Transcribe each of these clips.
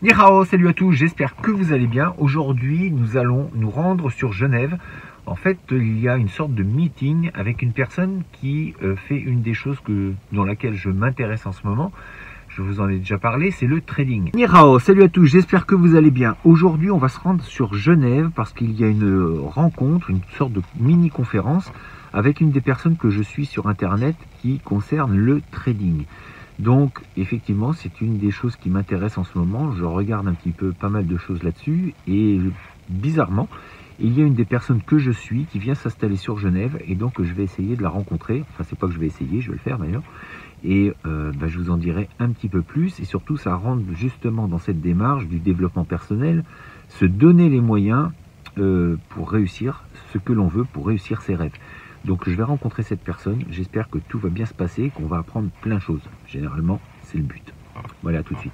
Ni hao, salut à tous, j'espère que vous allez bien. Aujourd'hui, nous allons nous rendre sur Genève. En fait, il y a une sorte de meeting avec une personne qui fait une des choses dans laquelle je m'intéresse en ce moment. Je vous en ai déjà parlé, c'est le trading. Ni hao, salut à tous, j'espère que vous allez bien. Aujourd'hui, on va se rendre sur Genève parce qu'il y a une rencontre, une sorte de mini-conférence avec une des personnes que je suis sur Internet qui concerne le trading. Donc, effectivement, c'est une des choses qui m'intéresse en ce moment. Je regarde un petit peu pas mal de choses là-dessus. Et bizarrement, il y a une des personnes que je suis qui vient s'installer sur Genève. Et donc, je vais essayer de la rencontrer. Enfin, c'est pas que je vais essayer, je vais le faire d'ailleurs. Et je vous en dirai un petit peu plus. Et surtout, ça rentre justement dans cette démarche du développement personnel. Se donner les moyens pour réussir ce que l'on veut, pour réussir ses rêves. Donc je vais rencontrer cette personne, j'espère que tout va bien se passer, qu'on va apprendre plein de choses. Généralement, c'est le but. Voilà, tout de suite.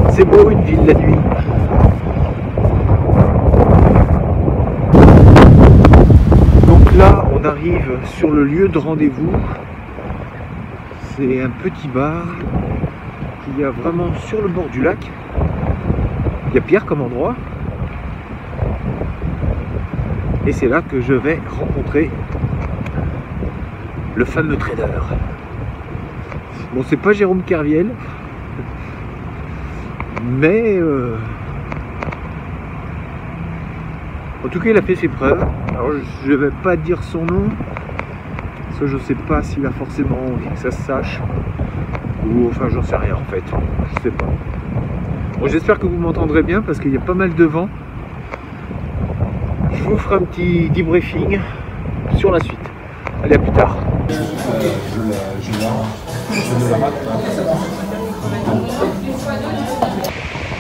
C'est beau une ville la nuit. Là, on arrive sur le lieu de rendez-vous. C'est un petit bar qu'il y a vraiment sur le bord du lac. Il y a pire comme endroit. Et c'est là que je vais rencontrer le fameux trader. Bon, c'est pas Jérôme Kerviel, mais en tout cas, il a fait ses preuves. Alors, je ne vais pas dire son nom, parce que je ne sais pas s'il a forcément envie que ça se sache. Ou enfin, j'en sais rien en fait. Je sais pas. Bon, j'espère que vous m'entendrez bien, parce qu'il y a pas mal de vent. Je vous ferai un petit debriefing sur la suite. Allez, à plus tard.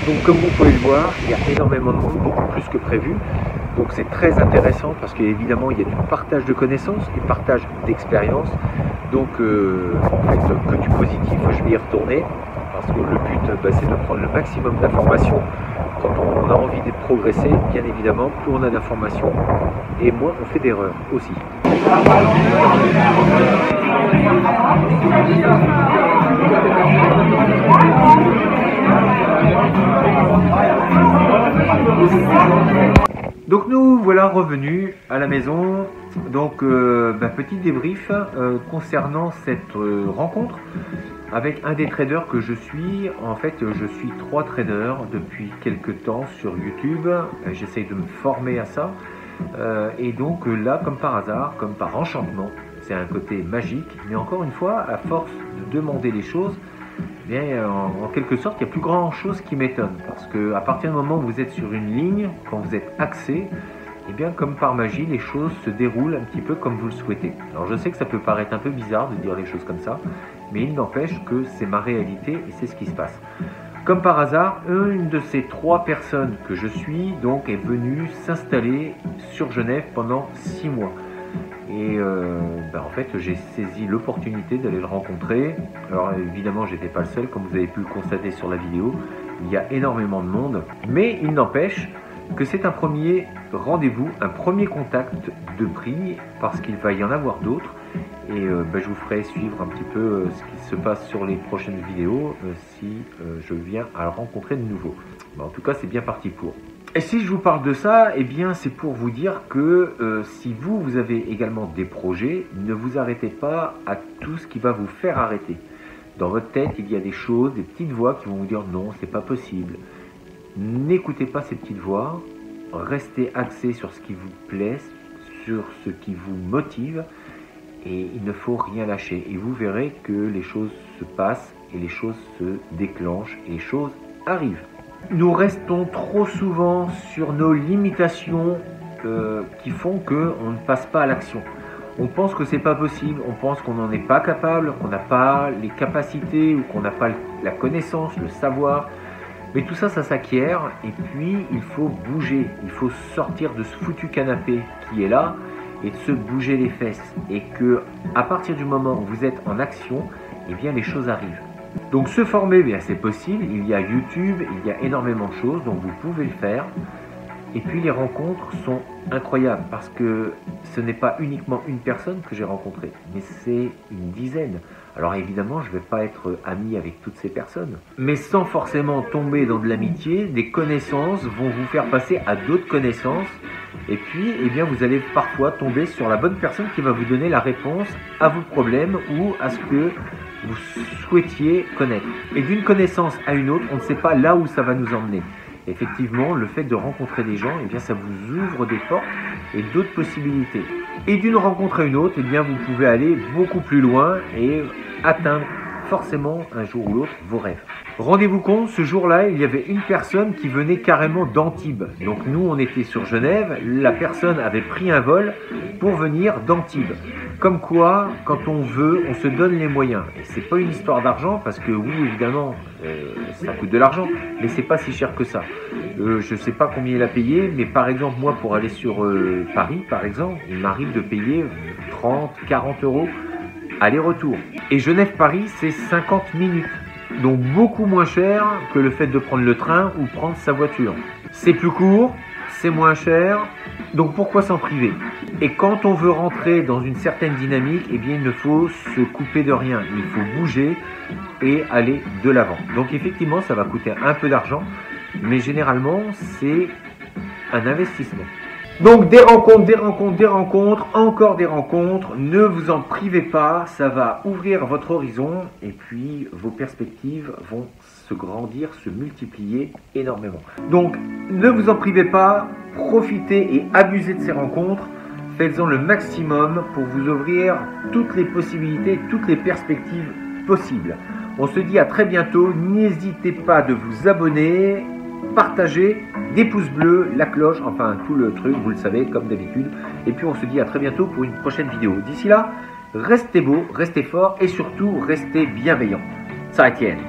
Donc comme vous pouvez le voir, il y a énormément de monde, beaucoup plus que prévu. Donc c'est très intéressant parce qu'évidemment il y a du partage de connaissances, du partage d'expérience. Donc en fait que du positif, je vais y retourner parce que le but c'est de prendre le maximum d'informations. Quand on a envie de progresser, bien évidemment, plus on a d'informations et moins on fait d'erreurs aussi. Donc nous voilà revenus à la maison. Donc petit débrief concernant cette rencontre avec un des traders que je suis. En fait je suis 3 traders depuis quelques temps sur YouTube. J'essaye de me former à ça. Et donc là comme par hasard, comme par enchantement, c'est un côté magique. Mais encore une fois, à force de demander les choses, bien, en quelque sorte, il n'y a plus grand chose qui m'étonne parce qu'à partir du moment où vous êtes sur une ligne, quand vous êtes axé, et bien comme par magie, les choses se déroulent un petit peu comme vous le souhaitez. Alors je sais que ça peut paraître un peu bizarre de dire les choses comme ça, mais il n'empêche que c'est ma réalité et c'est ce qui se passe. Comme par hasard, une de ces 3 personnes que je suis donc est venue s'installer sur Genève pendant 6 mois. Et en fait j'ai saisi l'opportunité d'aller le rencontrer. Alors évidemment j'étais pas le seul, comme vous avez pu le constater sur la vidéo, il y a énormément de monde, mais il n'empêche que c'est un premier rendez-vous, un premier contact de prix, parce qu'il va y en avoir d'autres, et je vous ferai suivre un petit peu ce qui se passe sur les prochaines vidéos si je viens à le rencontrer de nouveau. En tout cas c'est bien parti pour. Et si je vous parle de ça, eh bien c'est pour vous dire que si vous avez également des projets, ne vous arrêtez pas à tout ce qui va vous faire arrêter. Dans votre tête, il y a des choses, des petites voix qui vont vous dire non, c'est pas possible. N'écoutez pas ces petites voix, restez axé sur ce qui vous plaît, sur ce qui vous motive, et il ne faut rien lâcher. Et vous verrez que les choses se passent, et les choses se déclenchent, et les choses arrivent. Nous restons trop souvent sur nos limitations qui font qu'on ne passe pas à l'action. On pense que c'est pas possible, on pense qu'on n'en est pas capable, qu'on n'a pas les capacités ou qu'on n'a pas la connaissance, le savoir. Mais tout ça, ça s'acquiert et puis il faut bouger, il faut sortir de ce foutu canapé qui est là et de se bouger les fesses. Et que à partir du moment où vous êtes en action, eh bien les choses arrivent. Donc se former, bien c'est possible, il y a YouTube, il y a énormément de choses, donc vous pouvez le faire. Et puis les rencontres sont incroyables parce que ce n'est pas uniquement une personne que j'ai rencontrée, mais c'est une dizaine. Alors évidemment, je ne vais pas être ami avec toutes ces personnes, mais sans forcément tomber dans de l'amitié, des connaissances vont vous faire passer à d'autres connaissances. Et puis, eh bien, vous allez parfois tomber sur la bonne personne qui va vous donner la réponse à vos problèmes ou à ce que vous souhaitiez connaître. Et d'une connaissance à une autre, on ne sait pas là où ça va nous emmener. Effectivement, le fait de rencontrer des gens, eh bien, ça vous ouvre des portes et d'autres possibilités. Et d'une rencontre à une autre, eh bien, vous pouvez aller beaucoup plus loin et atteindre forcément un jour ou l'autre vos rêves. Rendez-vous compte, ce jour-là, il y avait une personne qui venait carrément d'Antibes. Donc nous, on était sur Genève, la personne avait pris un vol pour venir d'Antibes. Comme quoi, quand on veut, on se donne les moyens. Et c'est pas une histoire d'argent, parce que oui, évidemment, ça coûte de l'argent, mais c'est pas si cher que ça. Je sais pas combien il a payé, mais par exemple, moi, pour aller sur Paris, par exemple, il m'arrive de payer 30, 40 euros aller-retour. Et Genève-Paris, c'est 50 minutes. Donc beaucoup moins cher que le fait de prendre le train ou prendre sa voiture. C'est plus court, c'est moins cher, donc pourquoi s'en priver? Et quand on veut rentrer dans une certaine dynamique, eh bien il ne faut se couper de rien, il faut bouger et aller de l'avant. Donc effectivement, ça va coûter un peu d'argent, mais généralement c'est un investissement. Donc des rencontres, encore des rencontres, ne vous en privez pas, ça va ouvrir votre horizon et puis vos perspectives vont se grandir, se multiplier énormément. Donc ne vous en privez pas, profitez et abusez de ces rencontres, faites-en le maximum pour vous ouvrir toutes les possibilités, toutes les perspectives possibles. On se dit à très bientôt, n'hésitez pas de vous abonner, partager, des pouces bleus, la cloche, enfin tout le truc, vous le savez comme d'habitude. Et puis on se dit à très bientôt pour une prochaine vidéo. D'ici là, restez beaux, restez forts et surtout restez bienveillants. Ça tienne.